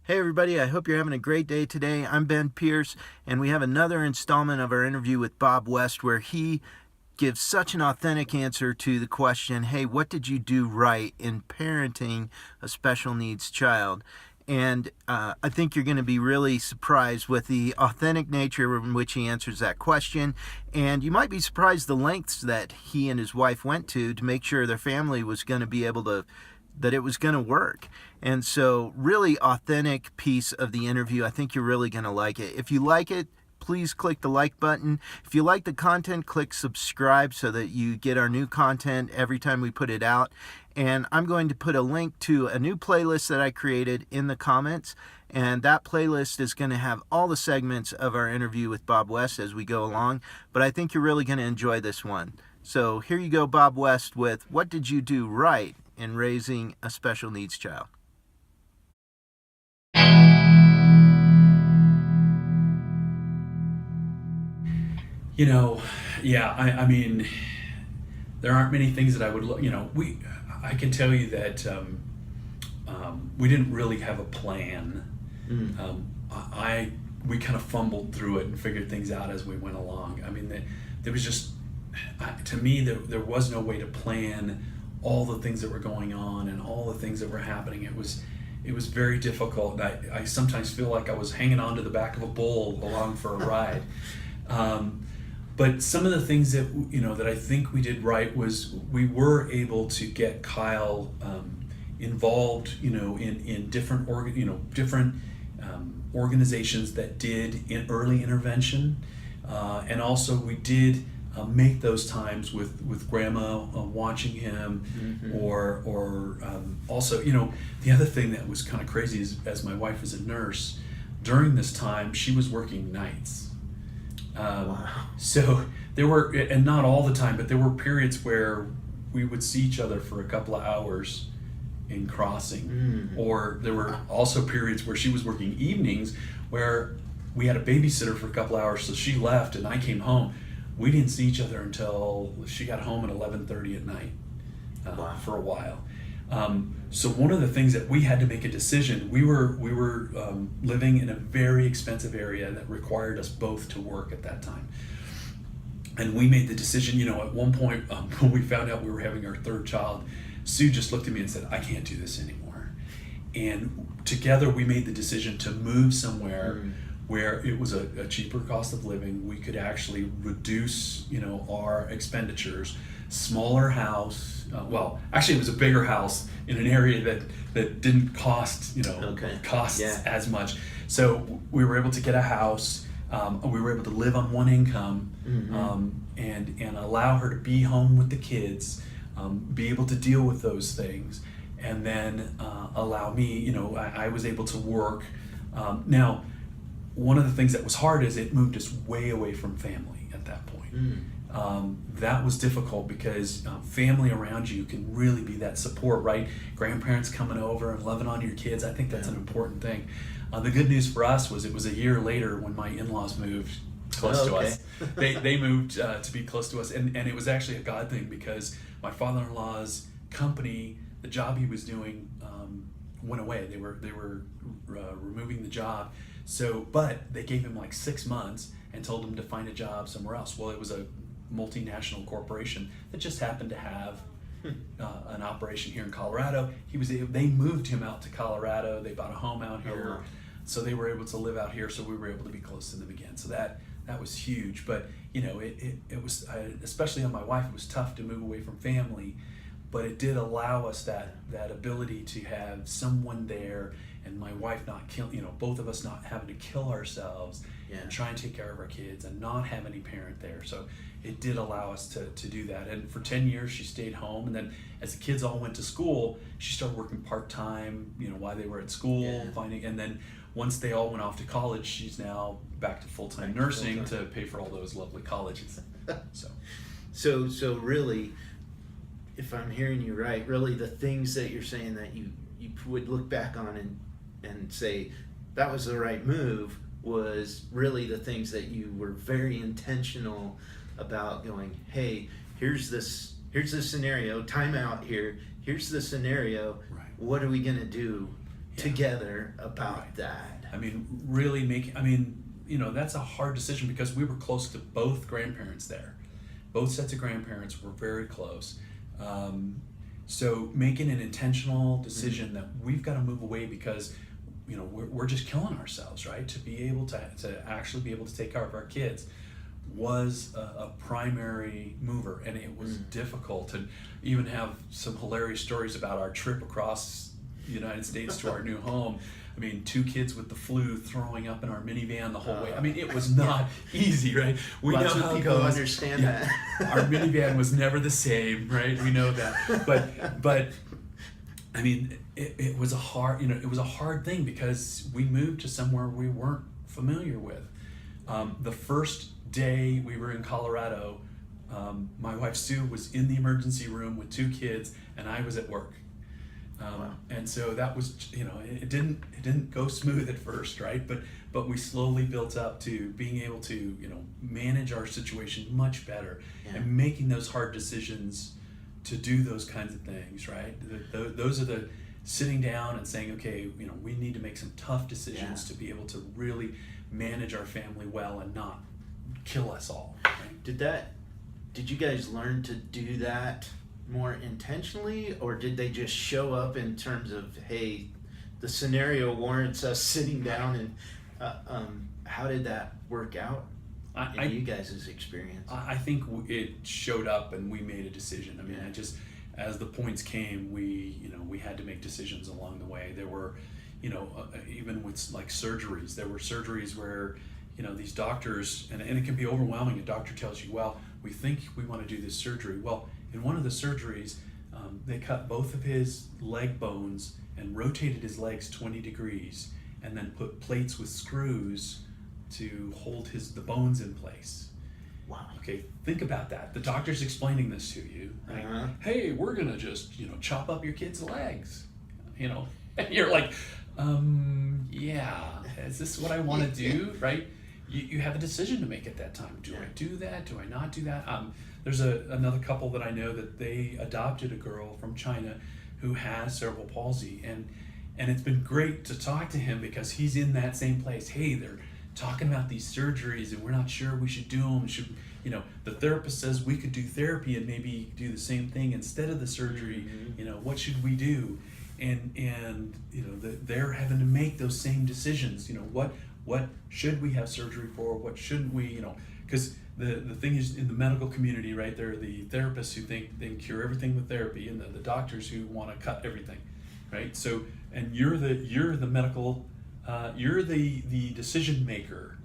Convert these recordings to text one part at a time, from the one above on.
Hey everybody, I hope you're having a great day today. I'm Ben Pierce, and we have another installment of our interview with Bob West where he gives such an authentic answer to the question, hey, what did you do right in parenting a special needs child? And I think you're going to be really surprised with the authentic nature in which he answers that question. And you might be surprised the lengths that he and his wife went to make sure their family was going to be able to, that it was going to work. And so, really authentic piece of the interview. I think you're really going to like it. If you like it, please click the like button. If you like the content, click subscribe so that you get our new content every time we put it out. And I'm going to put a link to a new playlist that I created in the comments. And that playlist is going to have all the segments of our interview with Bob West as we go along. But I think you're really going to enjoy this one. So here you go, Bob West, with what did you do right in raising a special needs child? You know, yeah, I mean, there aren't many things that I would, I can tell you that we didn't really have a plan. Mm. We kind of fumbled through it and figured things out as we went along. I mean, there was just, to me, there was no way to plan all the things that were going on and all the things that were happening. It was very difficult. I sometimes feel like I was hanging on to the back of a bull along for a ride. But some of the things that I think we did right was we were able to get Kyle involved, in different different organizations that did early intervention, and also we did make those times with Grandma watching him, Mm-hmm. or also the other thing that was kind of crazy is, as my wife is a nurse, during this time she was working nights. Wow. So there were, and not all the time, but there were periods where we would see each other for a couple of hours in Crossing. Mm. Or there were also periods where she was working evenings where we had a babysitter for a couple of hours, so she left and I came home. We didn't see each other until she got home at 11:30 at night. Wow. For a while. So one of the things that we had to make a decision. We were living in a very expensive area that required us both to work at that time, and we made the decision. At one point, when we found out we were having our third child, Sue just looked at me and said, "I can't do this anymore." And together we made the decision to move somewhere where it was a cheaper cost of living. We could actually reduce, our expenditures. Smaller house. Well, actually, it was a bigger house in an area that didn't cost, Okay. costs Yeah. as much. So we were able to get a house. We were able to live on one income, Mm-hmm. and allow her to be home with the kids, be able to deal with those things, and then allow me. I was able to work. Now, one of the things that was hard is it moved us way away from family at that point. That was difficult because family around you can really be that support, right? Grandparents coming over and loving on your kids. I think that's an important thing. The good news for us was it was a year later when my in-laws moved close to Okay. us. They moved to be close to us, and it was actually a God thing because my father-in-law's company, the job he was doing, went away. They were removing the job. So, but they gave him like 6 months and told him to find a job somewhere else. Well, it was a multinational corporation that just happened to have an operation here in Colorado. They moved him out to Colorado. They bought a home out here, wow. so they were able to live out here. So we were able to be close to them again. So that was huge. But it was, especially on my wife, it was tough to move away from family. But it did allow us that ability to have someone there, and my wife not kill, both of us not having to kill ourselves, Yeah. and try and take care of our kids and not have any parent there. So it did allow us to do that. And for 10 years she stayed home, and then as the kids all went to school, she started working part-time, while they were at school, Yeah. and then once they all went off to college, she's now back to full-time Back to nursing full-time. to pay for all those lovely colleges. So So really, if I'm hearing you right, really the things that you're saying that you would look back on and say that was the right move was really the things that you were very intentional about going, hey, here's this scenario, time out here, here's the scenario, right. what are we gonna do together about Right. that. I mean, really making, I mean, you know, that's a hard decision because we were close to both grandparents there. Both sets of grandparents were very close. So making an intentional decision that we've got to move away because, you know, we're just killing ourselves, right? To be able to actually be able to take care of our kids was a primary mover, and it was difficult. And even have some hilarious stories about our trip across the United States to our new home. I mean, 2 kids with the flu throwing up in our minivan the whole way. I mean, it was not easy, right? We Lots know of how it people goes. understand that. Our minivan was never the same, right? We know that. But I mean, it was a hard, you know, it was a hard thing because we moved to somewhere we weren't familiar with. The first day we were in Colorado, my wife Sue was in the emergency room with 2 kids, and I was at work. And so that was, you know, it didn't go smooth at first, right? But we slowly built up to being able to, you know, manage our situation much better and making those hard decisions to do those kinds of things, right? Those are the sitting down and saying, okay, you know, we need to make some tough decisions to be able to really manage our family well and not kill us all. Right? Did you guys learn to do that more intentionally, or did they just show up in terms of, hey, the scenario warrants us sitting down, and how did that work out in you guys' experience? I think it showed up and we made a decision. I mean, I just, as the points came, we had to make decisions along the way. There were, you know, even with like surgeries, there were surgeries where, you know, these doctors, and it can be overwhelming. A doctor tells you, well, we think we want to do this surgery. Well, in one of the surgeries, they cut both of his leg bones and rotated his legs 20 degrees and then put plates with screws to hold the bones in place. Wow. Okay, think about that. The doctor's explaining this to you. Right? Hey, we're gonna just, you know, chop up your kid's legs. You know, and you're like, yeah, is this what I want to do? Right? You have a decision to make at that time. Do I do that? Do I not do that? There's another couple that I know that they adopted a girl from China who has cerebral palsy, and it's been great to talk to him because he's in that same place. Hey, they're talking about these surgeries and we're not sure we should do them. You know, the therapist says we could do therapy and maybe do the same thing instead of the surgery. You know, what should we do? And you know, they're having to make those same decisions. You know, what should we have surgery for? What shouldn't we? You know, because the thing is, in the medical community, right, there are the therapists who think they can cure everything with therapy, and the doctors who want to cut everything, right? So, and you're the medical, you're the decision maker.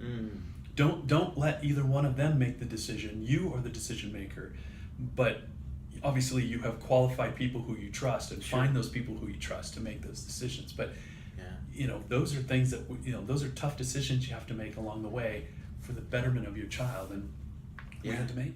Don't let either one of them make the decision. You are the decision maker, but obviously you have qualified people who you trust, and find those people who you trust to make those decisions. But you know, those are things that, you know, those are tough decisions you have to make along the way for the betterment of your child, and we had to make.